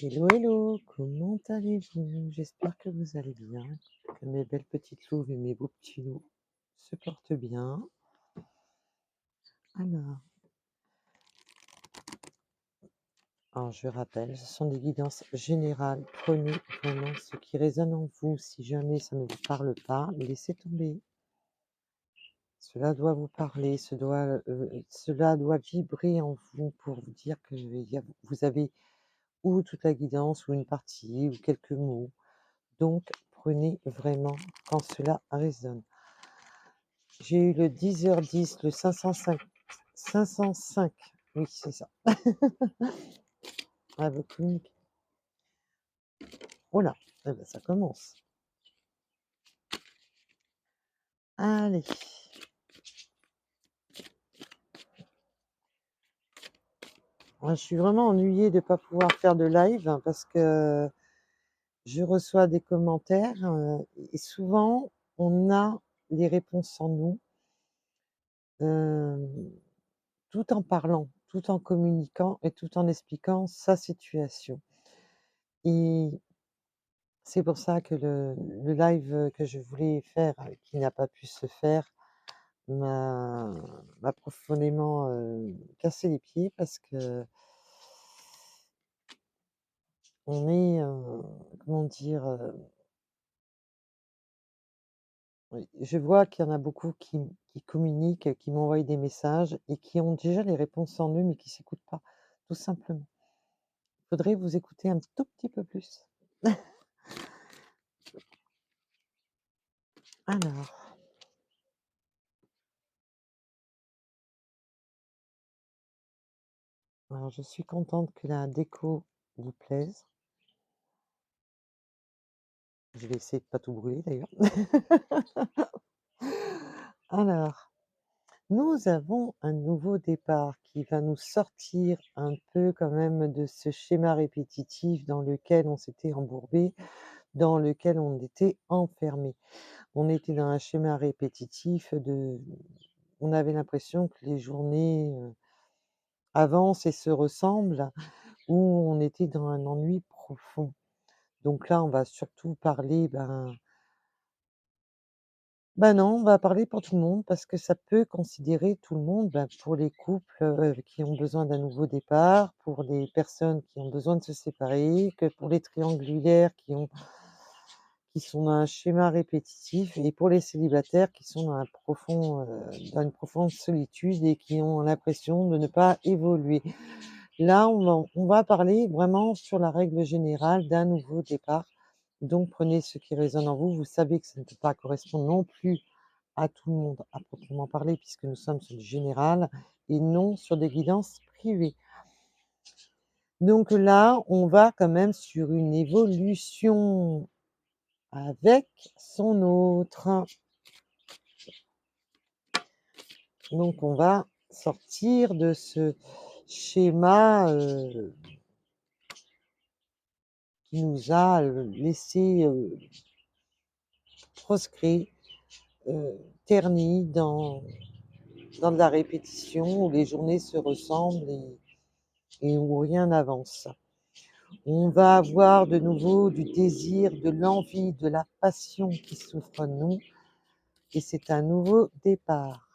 Hello, hello, comment allez-vous? J'espère que vous allez bien, que mes belles petites louves et mes beaux petits loups se portent bien. Alors, je rappelle, ce sont des guidances générales. Prenez vraiment ce qui résonne en vous. Si jamais ça ne vous parle pas, laissez tomber. Cela doit vous parler, cela doit vibrer en vous pour vous dire que vous avez ou toute la guidance ou une partie ou quelques mots. Donc, prenez vraiment quand cela résonne. J'ai eu le 10h10, le 505, oui, c'est ça. Ah, vous communiquez. Oh là, eh ben, ça commence. Allez. Moi, je suis vraiment ennuyée de ne pas pouvoir faire de live parce que je reçois des commentaires et souvent, on a les réponses en nous, euh, tout en parlant, tout en communiquant et tout en expliquant sa situation. Et c'est pour ça que le live que je voulais faire, qui n'a pas pu se faire, m'a m'a profondément, cassé les pieds parce que on est, comment dire? Oui, je vois qu'il y en a beaucoup qui communiquent, qui m'envoient des messages et qui ont déjà les réponses en eux, mais qui s'écoutent pas, tout simplement. Il faudrait vous écouter un tout petit peu plus. Alors alors je suis contente que la déco vous plaise. Je vais essayer de pas tout brûler d'ailleurs. Alors, nous avons un nouveau départ qui va nous sortir un peu quand même de ce schéma répétitif dans lequel on s'était embourbé, dans lequel on était enfermé. On était dans un schéma répétitif on avait l'impression que les journées, avancent et se ressemblent, où on était dans un ennui profond. Donc là, on va surtout parler, non, on va parler pour tout le monde parce que ça peut considérer tout le monde, pour les couples, qui ont besoin d'un nouveau départ, pour les personnes qui ont besoin de se séparer, que pour les triangulaires qui sont dans un schéma répétitif et pour les célibataires qui sont dans une profonde solitude et qui ont l'impression de ne pas évoluer. Là, on va parler vraiment sur la règle générale d'un nouveau départ. Donc prenez ce qui résonne en vous. Vous savez que ça ne peut pas correspondre non plus à tout le monde à proprement parler, puisque nous sommes sur du général et non sur des guidances privées. Donc là, on va quand même sur une évolution avec son autre. Donc on va sortir de ce schéma qui nous a laissé proscrits, ternis dans de la répétition, où les journées se ressemblent et où rien n'avance. On va avoir de nouveau du désir, de l'envie, de la passion qui s'offre à nous, et c'est un nouveau départ.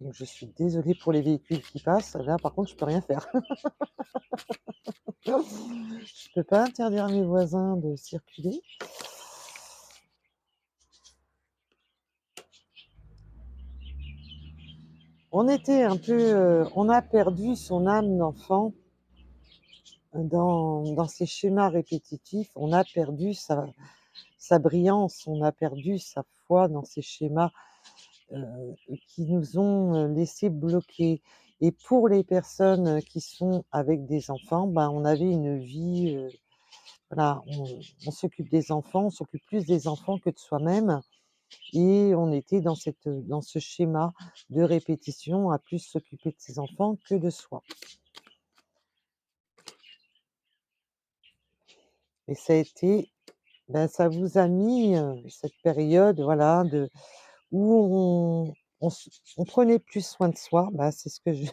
Donc je suis désolée pour les véhicules qui passent, là par contre je peux rien faire. Je peux pas interdire à mes voisins de circuler. On a perdu son âme d'enfant dans ces schémas répétitifs, on a perdu sa brillance, on a perdu sa foi dans ces schémas qui nous ont laissés bloqués. Et pour les personnes qui sont avec des enfants, on avait une vie, voilà, on s'occupe des enfants, on s'occupe plus des enfants que de soi-même. Et on était dans ce schéma de répétition à plus s'occuper de ses enfants que de soi. Et ça a été, ça vous a mis cette période, voilà, où on prenait plus soin de soi. C'est ce que je,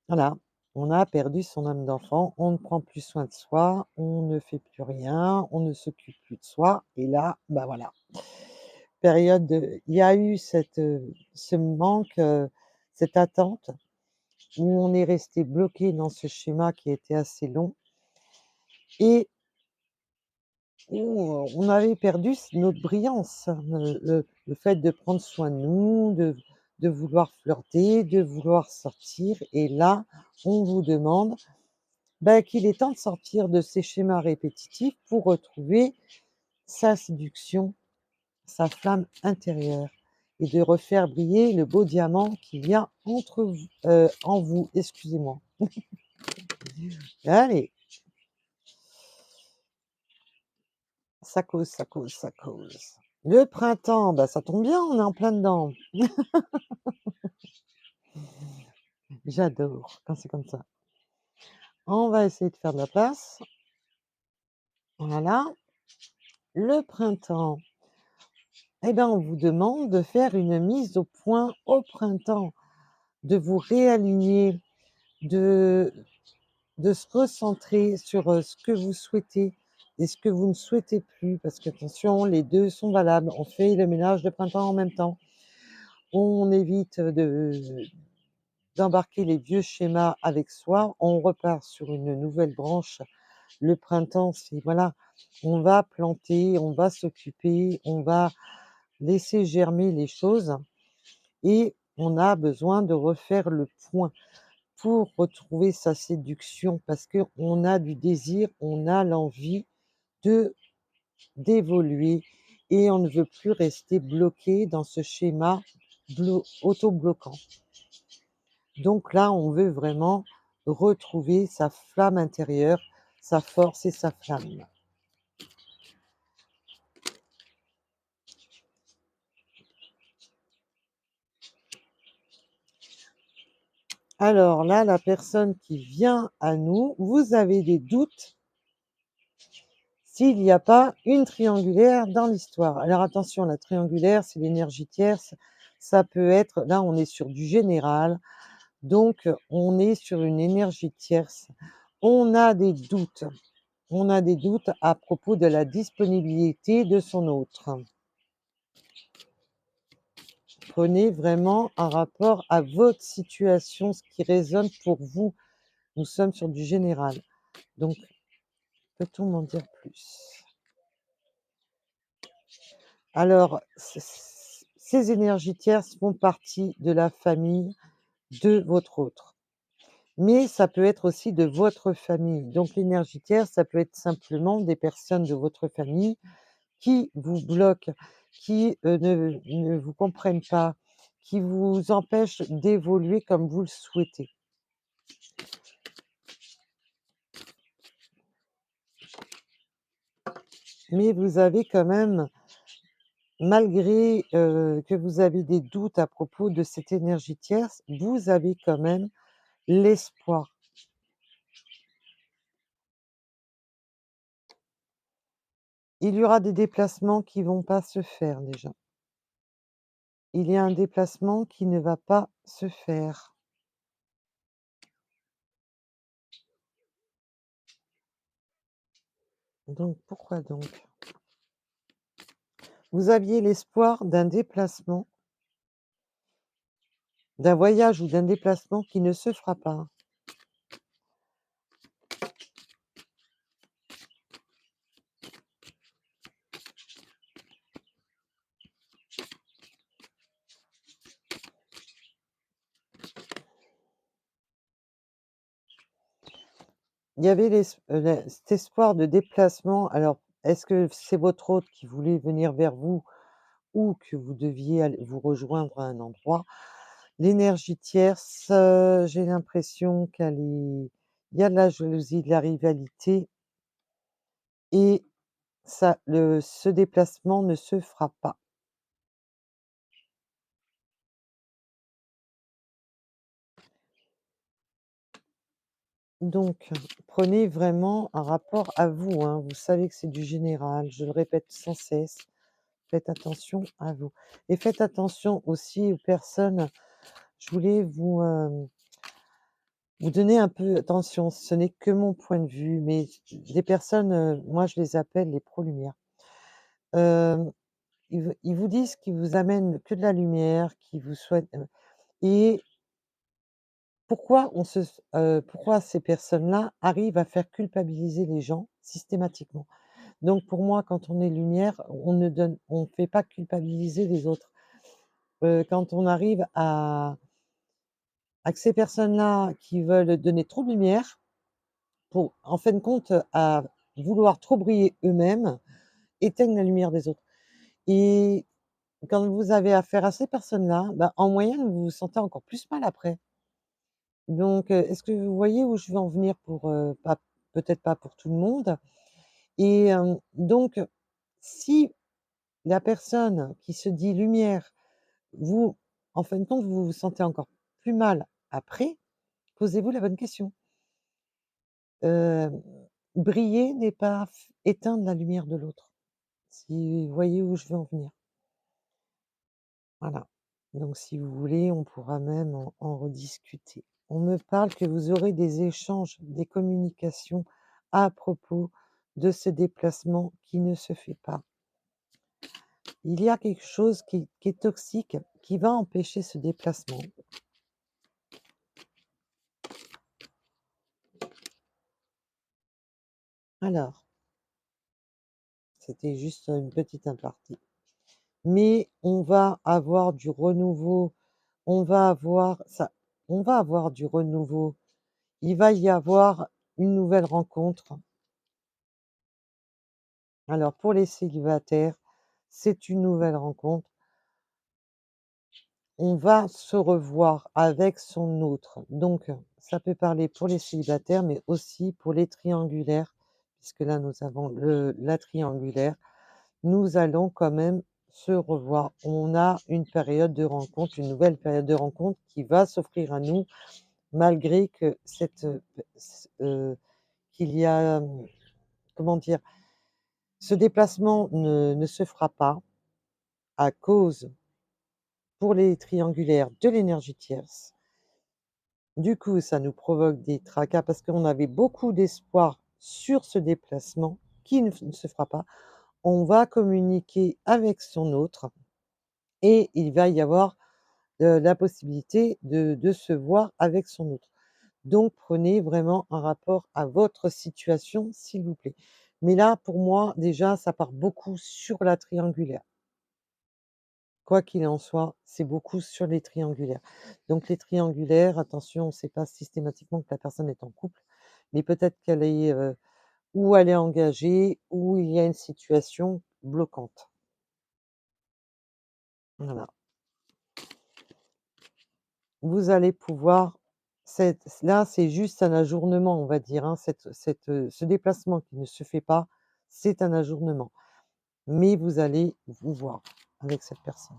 voilà. On a perdu son âme d'enfant, on ne prend plus soin de soi, on ne fait plus rien, on ne s'occupe plus de soi et là, bah, voilà, période de il y a eu ce manque, cette attente où on est resté bloqué dans ce schéma qui était assez long et où, on avait perdu notre brillance, le fait de prendre soin de nous, de vouloir flirter, de vouloir sortir et là, on vous demande, bah, qu'il est temps de sortir de ces schémas répétitifs pour retrouver sa séduction, sa flamme intérieure et de refaire briller le beau diamant qu'il y a entre vous en vous, excusez-moi. Allez, ça cause, ça cause, ça cause. Le printemps, bah, ça tombe bien, on est en plein dedans. J'adore quand c'est comme ça. On va essayer de faire de la place. Voilà. Le printemps, eh ben, on vous demande de faire une mise au point au printemps, de vous réaligner, de se recentrer sur, ce que vous souhaitez et ce que vous ne souhaitez plus. Parce qu'attention, les 2 sont valables. On fait le ménage de printemps en même temps. On évite, d'embarquer les vieux schémas avec soi. On repart sur une nouvelle branche. Le printemps, c'est voilà, on va planter, on va s'occuper, on va laisser germer les choses et on a besoin de refaire le point pour retrouver sa séduction parce qu'on a du désir, on a l'envie de d'évoluer et on ne veut plus rester bloqué dans ce schéma auto-bloquant. Donc là, on veut vraiment retrouver sa flamme intérieure, sa force et sa flamme. Alors là, la personne qui vient à nous, vous avez des doutes s'il n'y a pas une triangulaire dans l'histoire. Alors attention, la triangulaire, c'est l'énergie tierce. Ça peut être, là, on est sur du général, donc on est sur une énergie tierce. On a des doutes. On a des doutes à propos de la disponibilité de son autre. Prenez vraiment un rapport à votre situation, ce qui résonne pour vous. Nous sommes sur du général. Donc, peut-on m'en dire plus? Alors, ces énergies tierces font partie de la famille de votre autre. Mais ça peut être aussi de votre famille. Donc l'énergie tierce, ça peut être simplement des personnes de votre famille qui vous bloquent, qui, ne vous comprennent pas, qui vous empêchent d'évoluer comme vous le souhaitez. Mais vous avez quand même, malgré, que vous avez des doutes à propos de cette énergie tierce, vous avez quand même l'espoir. Il y aura des déplacements qui vont pas se faire déjà. Il y a un déplacement qui ne va pas se faire. Donc pourquoi donc? Vous aviez l'espoir d'un déplacement, d'un voyage ou d'un déplacement qui ne se fera pas. Il y avait cet espoir de déplacement. Alors, est-ce que c'est votre hôte qui voulait venir vers vous ou que vous deviez aller vous rejoindre à un endroit? L'énergie tierce, j'ai l'impression qu'elle est il y a de la jalousie, de la rivalité et ce déplacement ne se fera pas. Donc, prenez vraiment un rapport à vous, hein. Vous savez que c'est du général, je le répète sans cesse. Faites attention à vous et faites attention aussi aux personnes je voulais vous, Vous donnez un peu attention, ce n'est que mon point de vue, mais des personnes, moi je les appelle les pro-lumière. Hem, ils vous disent qu'ils vous amènent que de la lumière, qu'ils vous souhaitent, et pourquoi ces personnes-là arrivent à faire culpabiliser les gens systématiquement? Donc pour moi, quand on est lumière, on fait pas culpabiliser les autres. Quand on arrive à que ces personnes-là qui veulent donner trop de lumière pour, en fin de compte, à vouloir trop briller eux-mêmes, éteignent la lumière des autres. Et quand vous avez affaire à ces personnes-là, bah, en moyenne, vous vous sentez encore plus mal après. Donc, est-ce que vous voyez où je veux en venir pour, pas peut-être pas pour tout le monde? Et donc, si la personne qui se dit lumière, vous, en fin de compte, vous vous sentez encore plus mal après, posez-vous la bonne question. Hem, Briller n'est pas éteindre la lumière de l'autre, si vous voyez où je veux en venir. Voilà. Donc si vous voulez, on pourra même en rediscuter. On me parle que vous aurez des échanges, des communications à propos de ce déplacement qui ne se fait pas. Il y a quelque chose qui est toxique, qui va empêcher ce déplacement. Alors, c'était juste une petite aparté. Mais on va avoir du renouveau, on va avoir du renouveau. Il va y avoir une nouvelle rencontre. Alors pour les célibataires, c'est une nouvelle rencontre. On va se revoir avec son autre. Donc ça peut parler pour les célibataires, mais aussi pour les triangulaires, puisque là nous avons la triangulaire. Nous allons quand même se revoir. On a une période de rencontre, une nouvelle période de rencontre qui va s'offrir à nous, malgré que qu'il y a, comment dire? Ce déplacement ne se fera pas à cause, pour les triangulaires, de l'énergie tierce. Du coup, ça nous provoque des tracas parce qu'on avait beaucoup d'espoir sur ce déplacement qui ne se fera pas. On va communiquer avec son autre et il va y avoir, la possibilité de se voir avec son autre. Donc prenez vraiment un rapport à votre situation, s'il vous plaît. Mais là, pour moi, déjà, ça part beaucoup sur la triangulaire. Quoi qu'il en soit, c'est beaucoup sur les triangulaires. Donc les triangulaires, attention, c'est pas systématiquement que la personne est en couple, mais peut-être qu'elle est, ou elle est engagée, ou il y a une situation bloquante. Voilà. Vous allez pouvoir là, c'est juste un ajournement, on va dire, hein, ce déplacement qui ne se fait pas, c'est un ajournement. Mais vous allez vous voir avec cette personne.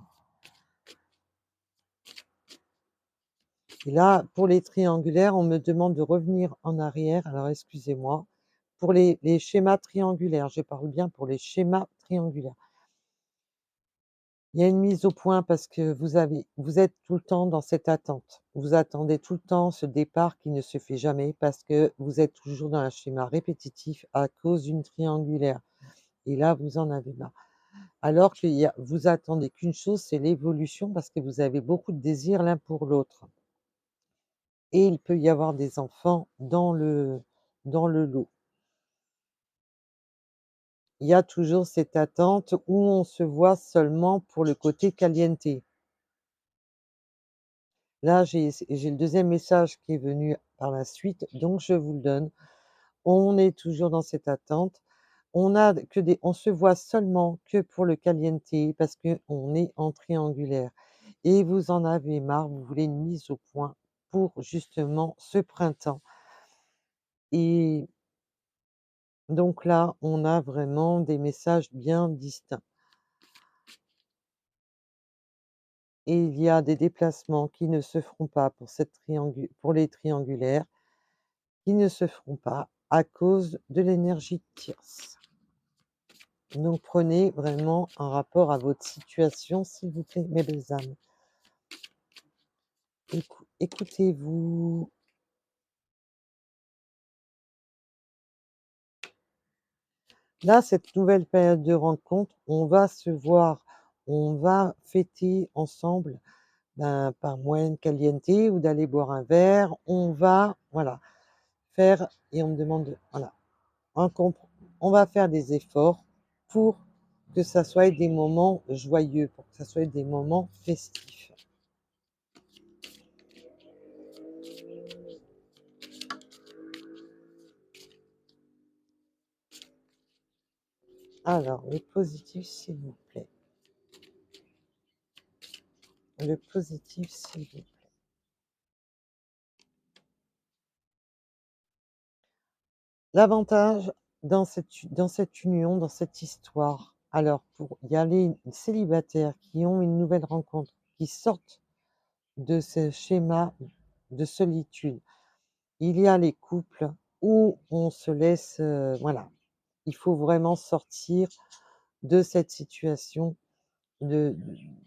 Et là, pour les triangulaires, on me demande de revenir en arrière. Alors excusez-moi. Pour les schémas triangulaires, je parle bien pour les schémas triangulaires. Il y a une mise au point parce que vous êtes tout le temps dans cette attente. Vous attendez tout le temps ce départ qui ne se fait jamais parce que vous êtes toujours dans un schéma répétitif à cause d'une triangulaire. Et là, vous en avez marre. Alors que vous attendez qu'une chose, c'est l'évolution parce que vous avez beaucoup de désirs l'un pour l'autre. Et il peut y avoir des enfants dans le lot. Il y a toujours cette attente où on se voit seulement pour le côté caliente. Là, j'ai le deuxième message qui est venu par la suite, donc je vous le donne. On est toujours dans cette attente. On se voit seulement que pour le caliente parce qu'on est en triangulaire et vous en avez marre, vous voulez une mise au point pour justement ce printemps. Et donc là, on a vraiment des messages bien distincts. Et il y a des déplacements qui ne se feront pas pour les triangulaires, qui ne se feront pas à cause de l'énergie tierce. Donc prenez vraiment un rapport à votre situation, s'il vous plaît, mes belles âmes. Écoutez-vous. Là, cette nouvelle période de rencontre, on va se voir, on va fêter ensemble, ben, par moyen caliente ou d'aller boire un verre. On va, voilà, faire et on me demande, voilà, un comp on va faire des efforts pour que ça soit des moments joyeux, pour que ça soit des moments festifs. Alors, le positif, s'il vous plaît. Le positif, s'il vous plaît. L'avantage dans cette union, dans cette histoire, alors pour y aller célibataires qui ont une nouvelle rencontre, qui sortent de ce schéma de solitude, il y a les couples où on se laisse, voilà, il faut vraiment sortir de cette situation de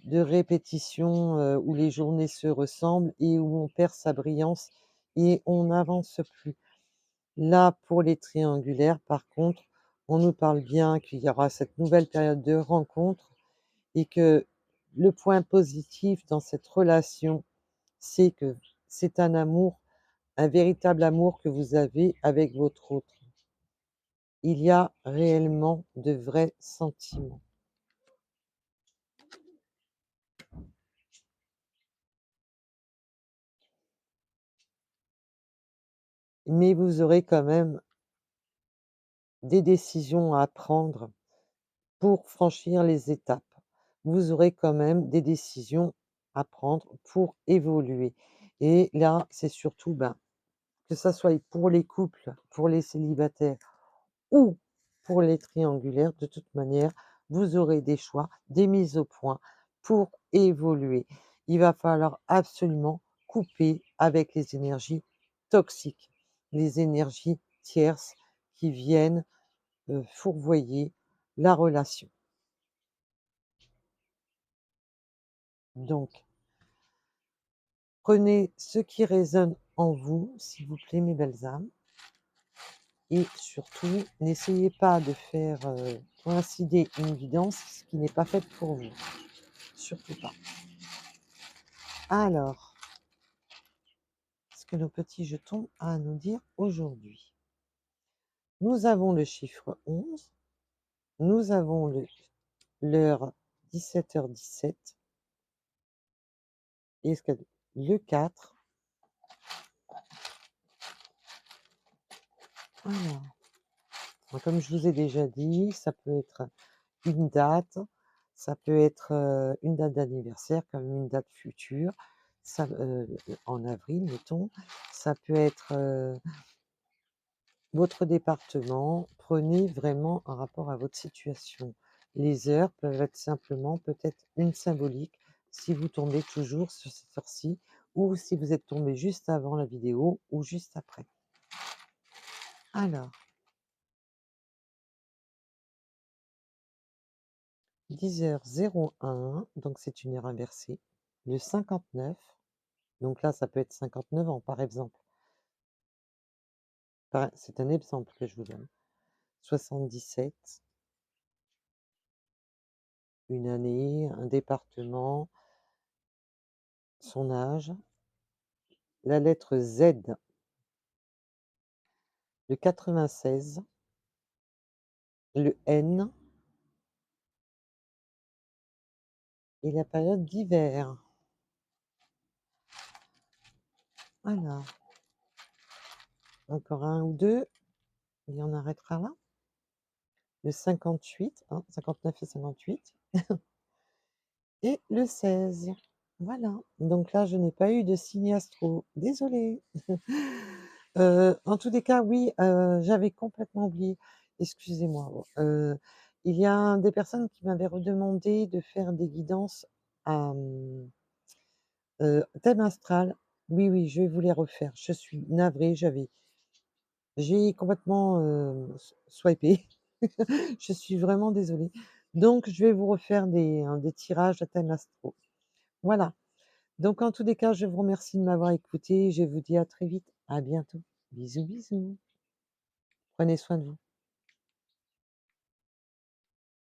de répétition, où les journées se ressemblent et où on perd sa brillance et on n'avance plus. Là, pour les triangulaires, par contre, on nous parle bien qu'il y aura cette nouvelle période de rencontre et que le point positif dans cette relation, c'est que c'est un amour, un véritable amour que vous avez avec votre autre. Il y a réellement de vrais sentiments. Mais vous aurez quand même des décisions à prendre pour franchir les étapes. Vous aurez quand même des décisions à prendre pour évoluer. Et là, c'est surtout, ben, que ça soit pour les couples, pour les célibataires ou pour les triangulaires, de toute manière, vous aurez des choix, des mises au point pour évoluer. Il va falloir absolument couper avec les énergies toxiques, les énergies tierces qui viennent fourvoyer la relation. Donc, prenez ce qui résonne en vous, s'il vous plaît, mes belles âmes, et surtout, n'essayez pas de faire coïncider une guidance qui n'est pas faite pour vous. Surtout pas. Alors, ce que nos petits jetons ont à nous dire aujourd'hui. Nous avons le chiffre 11, nous avons l'heure 17h17, et le 4. Alors, comme je vous ai déjà dit, ça peut être une date, ça peut être une date d'anniversaire comme une date future, ça, en avril, mettons, ça peut être votre département. Prenez vraiment un rapport à votre situation. Les heures peuvent être simplement peut-être une symbolique si vous tombez toujours sur cette heure-ci ou si vous êtes tombé juste avant la vidéo ou juste après. Alors, 10h01, donc c'est une heure inversée. Le 59, donc là ça peut être 59 ans par exemple. C'est un exemple que je vous donne. 77, une année, un département, son âge, la lettre Z, le 96, le N et la période d'hiver. Voilà, encore un ou deux, et on arrêtera là. Le 58, 59 et 58, et le 16. Voilà, donc là, je n'ai pas eu de signe astro, désolée. En tous les cas, oui, j'avais complètement oublié, excusez-moi. Il y a des personnes qui m'avaient redemandé de faire des guidances à, thème astral. Oui, oui, je vais vous les refaire. Je suis navrée, j'ai complètement, swipé. Je suis vraiment désolée. Donc je vais vous refaire des tirages à thème astro. Voilà. Donc en tous les cas, je vous remercie de m'avoir écouté. Je vous dis à très vite. À bientôt. Bisous, bisous. Prenez soin de vous.